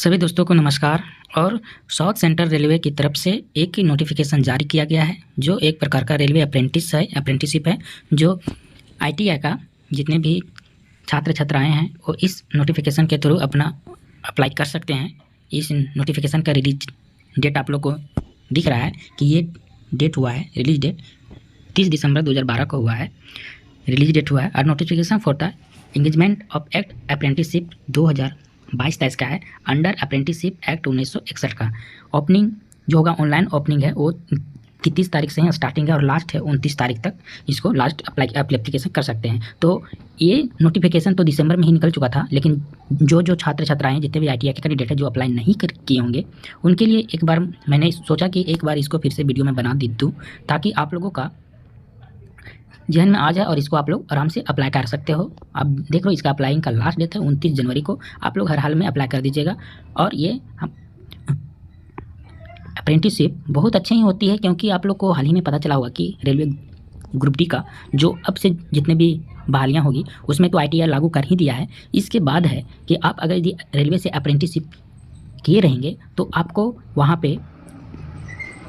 सभी दोस्तों को नमस्कार। और साउथ सेंट्रल रेलवे की तरफ से एक नोटिफिकेशन जारी किया गया है जो एक प्रकार का रेलवे अप्रेंटिसशिप है जो आईटीआई का जितने भी छात्र छात्राएं हैं वो इस नोटिफिकेशन के थ्रू अपना अप्लाई कर सकते हैं। इस नोटिफिकेशन का रिलीज डेट आप लोग को दिख रहा है कि ये डेट हुआ है, रिलीज डेट 30 दिसंबर 2012 को हुआ है, रिलीज डेट हुआ है। और notification for the engagement of act apprenticeship 2022 का इसका है, अंडर अप्रेंटिसशिप एक्ट 1961 का। ओपनिंग जो होगा ऑनलाइन ओपनिंग है वो 30 तारीख से ही स्टार्टिंग है और लास्ट है 29 तारीख तक इसको लास्ट एप्लीकेशन कर सकते हैं। तो ये नोटिफिकेशन तो दिसंबर में ही निकल चुका था, लेकिन जो छात्र छात्राएं जितने भी आईटीआई के कैंडिडेट है जो अप्लाई नहीं किए होंगे उनके लिए एक बार मैंने सोचा कि एक बार इसको फिर से वीडियो में बना दूँ ताकि आप लोगों का जहन में आ जाए और इसको आप लोग आराम से अप्लाई कर सकते हो। आप देख लो इसका अप्लाइंग का लास्ट डेट है 29 जनवरी को। आप लोग हर हाल में अप्लाई कर दीजिएगा। और ये अप्रेंटिसशिप बहुत अच्छी ही होती है क्योंकि आप लोग को हाल ही में पता चला होगा कि रेलवे ग्रुप डी का जो अब से जितने भी बहालियाँ होगी उसमें तो आईटीआई लागू कर ही दिया है। इसके बाद है कि आप अगर यदि रेलवे से अप्रेंटिसशिप किए रहेंगे तो आपको वहाँ पे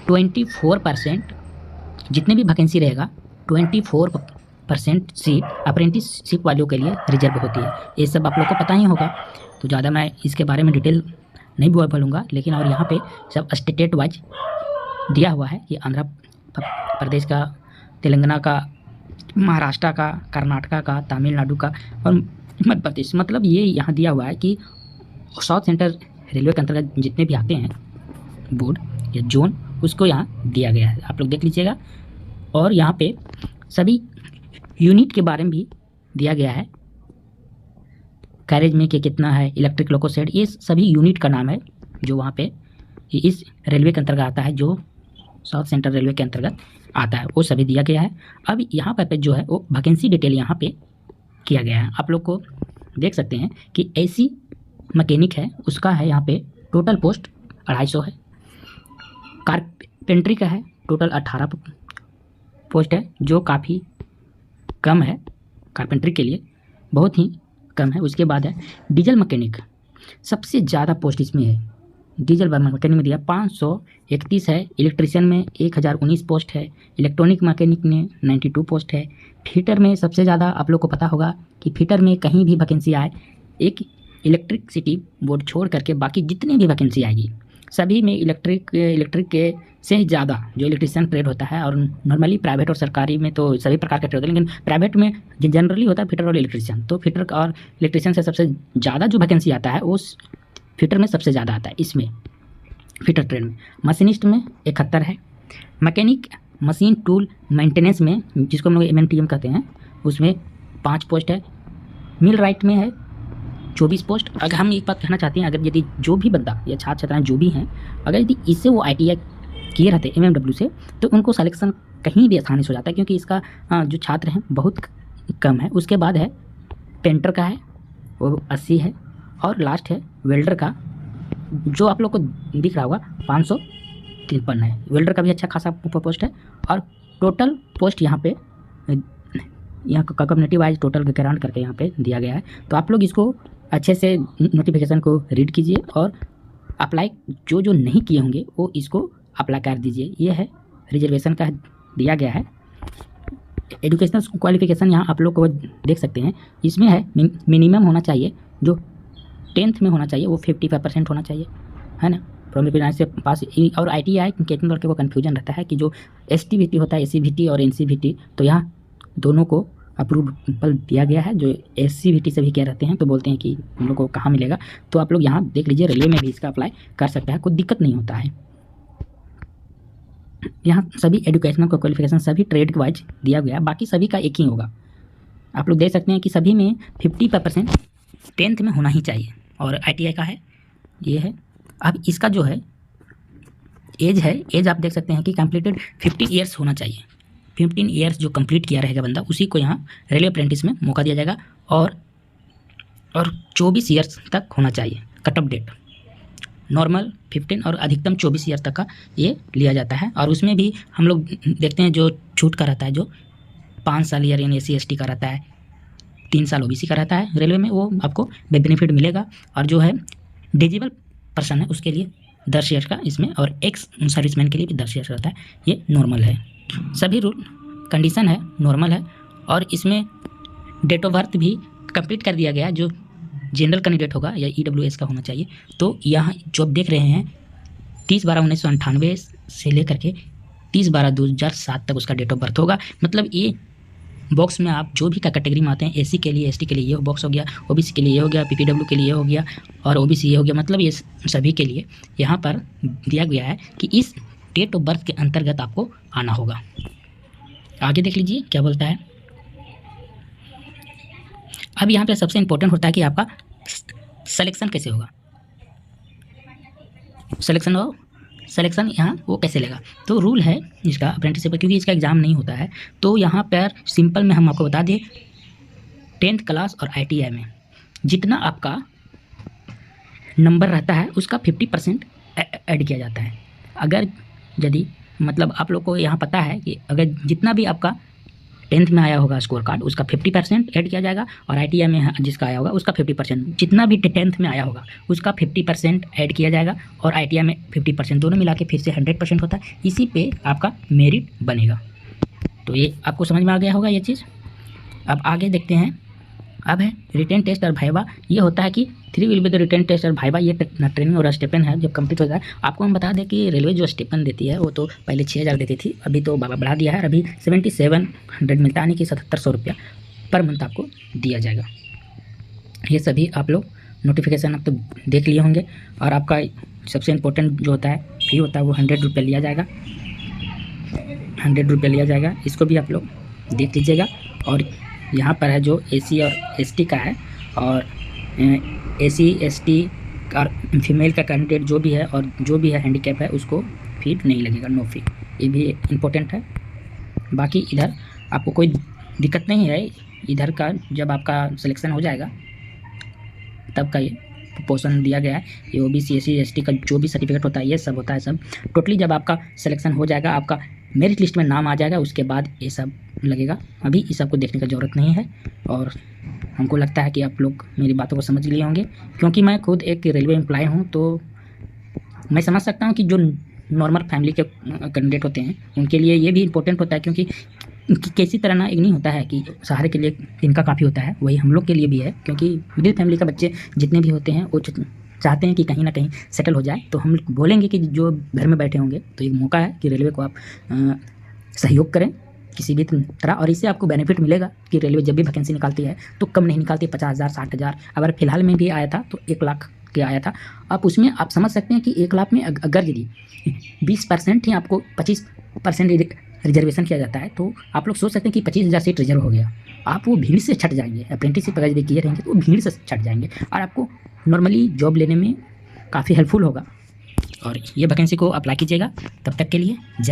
24% जितने भी वैकेंसी रहेगा 24% सीट अप्रेंटिसशिप वालों के लिए रिजर्व होती है। ये सब आप लोग को पता ही होगा, तो ज़्यादा मैं इसके बारे में डिटेल नहीं बोलूँगा। लेकिन और यहाँ पे सब स्टेट वाइज दिया हुआ है कि आंध्र प्रदेश का, तेलंगाना का, महाराष्ट्र का, कर्नाटका का, तमिलनाडु का और मध्य प्रदेश, मतलब ये यहाँ दिया हुआ है कि साउथ सेंट्रल रेलवे के अंतर्गत जितने भी आते हैं बोर्ड या जोन उसको यहाँ दिया गया है, आप लोग देख लीजिएगा। और यहाँ पे सभी यूनिट के बारे में भी दिया गया है, कैरेज में कि कितना है, इलेक्ट्रिक लोको शेड, ये सभी यूनिट का नाम है जो वहाँ पे इस रेलवे के अंतर्गत आता है, जो साउथ सेंट्रल रेलवे के अंतर्गत आता है वो सभी दिया गया है। अब यहाँ पर जो है वो वैकेंसी डिटेल यहाँ पे किया गया है। आप लोग को देख सकते हैं कि एसी मैकेनिक है उसका है यहाँ पे टोटल पोस्ट 250 है। कारपेंट्री का है टोटल 18 पोस्ट है जो काफ़ी कम है, कारपेंट्री के लिए बहुत ही कम है। उसके बाद है डीजल मैकेनिक, सबसे ज़्यादा पोस्ट इसमें है। डीजल मैकेनिक में दिया 531 है, इलेक्ट्रीशियन में 1019 पोस्ट है, इलेक्ट्रॉनिक मैकेनिक में 92 पोस्ट है। फिटर में सबसे ज़्यादा आप लोग को पता होगा कि फिटर में कहीं भी वैकेंसी आए एक इलेक्ट्रिसिटी बोर्ड छोड़ करके बाकी जितनी भी वैकेंसी आएगी सभी में इलेक्ट्रिक के से ज़्यादा जो इलेक्ट्रिशियन ट्रेड होता है। और नॉर्मली प्राइवेट और सरकारी में तो सभी प्रकार का ट्रेड होता है, लेकिन प्राइवेट में जनरली होता है फिटर और इलेक्ट्रिशियन। तो फिटर और इलेक्ट्रिशियन से सबसे ज़्यादा जो वैकेंसी आता है उस फिटर में सबसे ज़्यादा आता है। इसमें फिटर ट्रेड में मशीनिस्ट में 71 है, मैकेनिक मशीन टूल मेंटेनेंस में जिसको हम लोग MMTM कहते हैं उसमें 5 पोस्ट है, मिल राइट में है 24 पोस्ट। अगर हम एक बात कहना चाहते हैं, अगर यदि जो भी बंदा या छात्र छात्राएं जो भी हैं अगर यदि इससे वो ITI किए रहते MMW से तो उनको सिलेक्शन कहीं भी आसानी से हो जाता है क्योंकि इसका जो छात्र हैं बहुत कम है। उसके बाद है पेंटर का है वो 80 है और लास्ट है वेल्डर का जो आप लोग को दिख रहा होगा 553 है। वेल्डर का भी अच्छा खासा पोस्ट है। और टोटल पोस्ट यहाँ पे यहाँ कम्युनिटी वाइज टोटल ग्रांट करके यहाँ पे दिया गया है। तो आप लोग इसको अच्छे से नोटिफिकेशन को रीड कीजिए और अप्लाई जो नहीं किए होंगे वो इसको अप्लाई कर दीजिए। ये है रिजर्वेशन का दिया गया है। एजुकेशनल क्वालिफिकेशन यहाँ आप लोग को देख सकते हैं, इसमें है मिनिमम होना चाहिए जो 10th में होना चाहिए वो 55% होना चाहिए, है ना, प्राइमरी से पास। और ITI कितने लड़के को कन्फ्यूजन रहता है कि जो STVT होता है SCVT और NCVT, तो यहाँ दोनों को अप्रूवल दिया गया है। जो SCVT से भी क्या रहते हैं तो बोलते हैं कि हम लोग को कहाँ मिलेगा, तो आप लोग यहाँ देख लीजिए रेलवे में भी इसका अप्लाई कर सकते हैं, कोई दिक्कत नहीं होता है। यहाँ सभी एजुकेशनल क्वालिफिकेशन सभी ट्रेड वाइज दिया गया है, बाकी सभी का एक ही होगा। आप लोग देख सकते हैं कि सभी में 50% 10th में होना ही चाहिए। और ITI का है ये है। अब इसका जो है एज आप देख सकते हैं कि कंप्लीटेड 15 ईयर्स होना चाहिए। 15 ईयर्स जो कंप्लीट किया रहेगा बंदा उसी को यहाँ रेलवे अप्रेंटिस में मौका दिया जाएगा। और 24 ईयर्स तक होना चाहिए कट ऑफ डेट, नॉर्मल 15 और अधिकतम 24 ईयर तक का ये लिया जाता है। और उसमें भी हम लोग देखते हैं जो छूट का रहता है जो 5 साल ईयर यानी SC/ST का रहता है, 3 साल OBC का रहता है रेलवे में, वो आपको बेनिफिट मिलेगा। और जो है डिजिबल पर्सन है उसके लिए 10 ईयर्स का इसमें, और एक्स सर्विसमैन के लिए भी 10 ईयर्स रहता है। ये नॉर्मल है, सभी रूल कंडीशन है नॉर्मल है। और इसमें डेट ऑफ बर्थ भी कंप्लीट कर दिया गया, जो जनरल कैंडिडेट होगा या EWS का होना चाहिए। तो यहाँ जो आप देख रहे हैं 30/12/1998 से लेकर के 30/12/2007 तक उसका डेट ऑफ बर्थ होगा। मतलब ये बॉक्स में आप जो भी कैटेगरी में आते हैं, SC के लिए ST के लिए ये बॉक्स हो गया, OBC के लिए ये हो गया, PPW के लिए ये हो गया और OBC ये हो गया। मतलब ये सभी के लिए यहाँ पर दिया गया है कि इस डेट ऑफ बर्थ के अंतर्गत आपको आना होगा। आगे देख लीजिए क्या बोलता है। अब यहाँ पे सबसे इम्पोर्टेंट होता है कि आपका सिलेक्शन कैसे होगा। सिलेक्शन यहाँ वो कैसे लेगा। तो रूल है इसका अप्रेंटिसशिप का, क्योंकि इसका एग्ज़ाम नहीं होता है। तो यहाँ पर सिंपल में हम आपको बता दें 10th क्लास और ITI में जितना आपका नंबर रहता है उसका 50% ऐड किया जाता है। अगर यदि मतलब आप लोग को यहाँ पता है कि अगर जितना भी आपका 10th में आया होगा स्कोर कार्ड उसका 50% ऐड किया जाएगा, और ITI में जिसका आया होगा उसका 50%, जितना भी 10th में आया होगा उसका 50% ऐड किया जाएगा, और ITI में 50%, दोनों मिला के फिर से 100% होता है। इसी पे आपका मेरिट बनेगा। तो ये आपको समझ में आ गया होगा ये चीज़। अब आगे देखते हैं। अब है रिटन टेस्ट और भाइवा। ये होता है कि 3 will be the written test और भाइवा। ये ट्रेनिंग और स्टेपन है जब कंप्लीट हो जाए। आपको हम बता दें कि रेलवे जो स्टेपन देती है वो तो पहले 6,000 देती थी, अभी तो बढ़ा दिया है, अभी 7,700 मिलता है, यानी कि 7,700 रुपया पर मंथ आपको दिया जाएगा। ये सभी आप लोग नोटिफिकेशन अब तो देख लिए होंगे। और आपका सबसे इम्पोर्टेंट जो होता है फी होता है वो 100 रुपये लिया जाएगा, 100 रुपये लिया जाएगा। इसको भी आप लोग देख लीजिएगा। और यहाँ पर है जो SC और ST का है, और SC ST और फीमेल का कैंडिडेट जो भी है और जो भी है हैंडीकैप है उसको फी नहीं लगेगा, नो फी। ये भी इम्पोर्टेंट है। बाकी इधर आपको कोई दिक्कत नहीं है। इधर का जब आपका सिलेक्शन हो जाएगा तब का ये पोर्शन दिया गया है। ये OBC SC ST का जो भी सर्टिफिकेट होता है ये सब होता है सब। टोटली जब आपका सिलेक्शन हो जाएगा, आपका मेरिट लिस्ट में नाम आ जाएगा, उसके बाद ये सब लगेगा। अभी इस सब को देखने का ज़रूरत नहीं है। और हमको लगता है कि आप लोग मेरी बातों को समझ लिए होंगे, क्योंकि मैं खुद एक रेलवे एम्प्लॉय हूँ। तो मैं समझ सकता हूँ कि जो नॉर्मल फैमिली के कैंडिडेट होते हैं उनके लिए ये भी इम्पोर्टेंट होता है, क्योंकि किसी तरह ना एक नहीं होता है कि सहारे के लिए इनका काफ़ी होता है, वही हम लोग के लिए भी है। क्योंकि मिडिल फैमिली का बच्चे जितने भी होते हैं वो चाहते हैं कि कहीं ना कहीं सेटल हो जाए। तो हम बोलेंगे कि जो घर में बैठे होंगे तो एक मौका है कि रेलवे को आप सहयोग करें किसी भी तरह। और इससे आपको बेनिफिट मिलेगा कि रेलवे जब भी वैकेंसी निकालती है तो कम नहीं निकालती, 50,000 60,000। अगर फिलहाल में भी आया था तो 1 लाख के आया था। आप उसमें आप समझ सकते हैं कि 1 लाख में अगर यदि 20% ही आपको 25% रिजर्वेशन किया जाता है तो आप लोग सोच सकते हैं कि 25,000 सीट रिजर्व हो गया। आप वो भीड़ से छट जाएंगे। अप्रेंटिसशिप अगर यदि किए रहेंगे तो वो भीड़ से छट जाएंगे और आपको नॉर्मली जॉब लेने में काफ़ी हेल्पफुल होगा। और ये वैकेंसी को अप्लाई कीजिएगा। तब तक के लिए जय।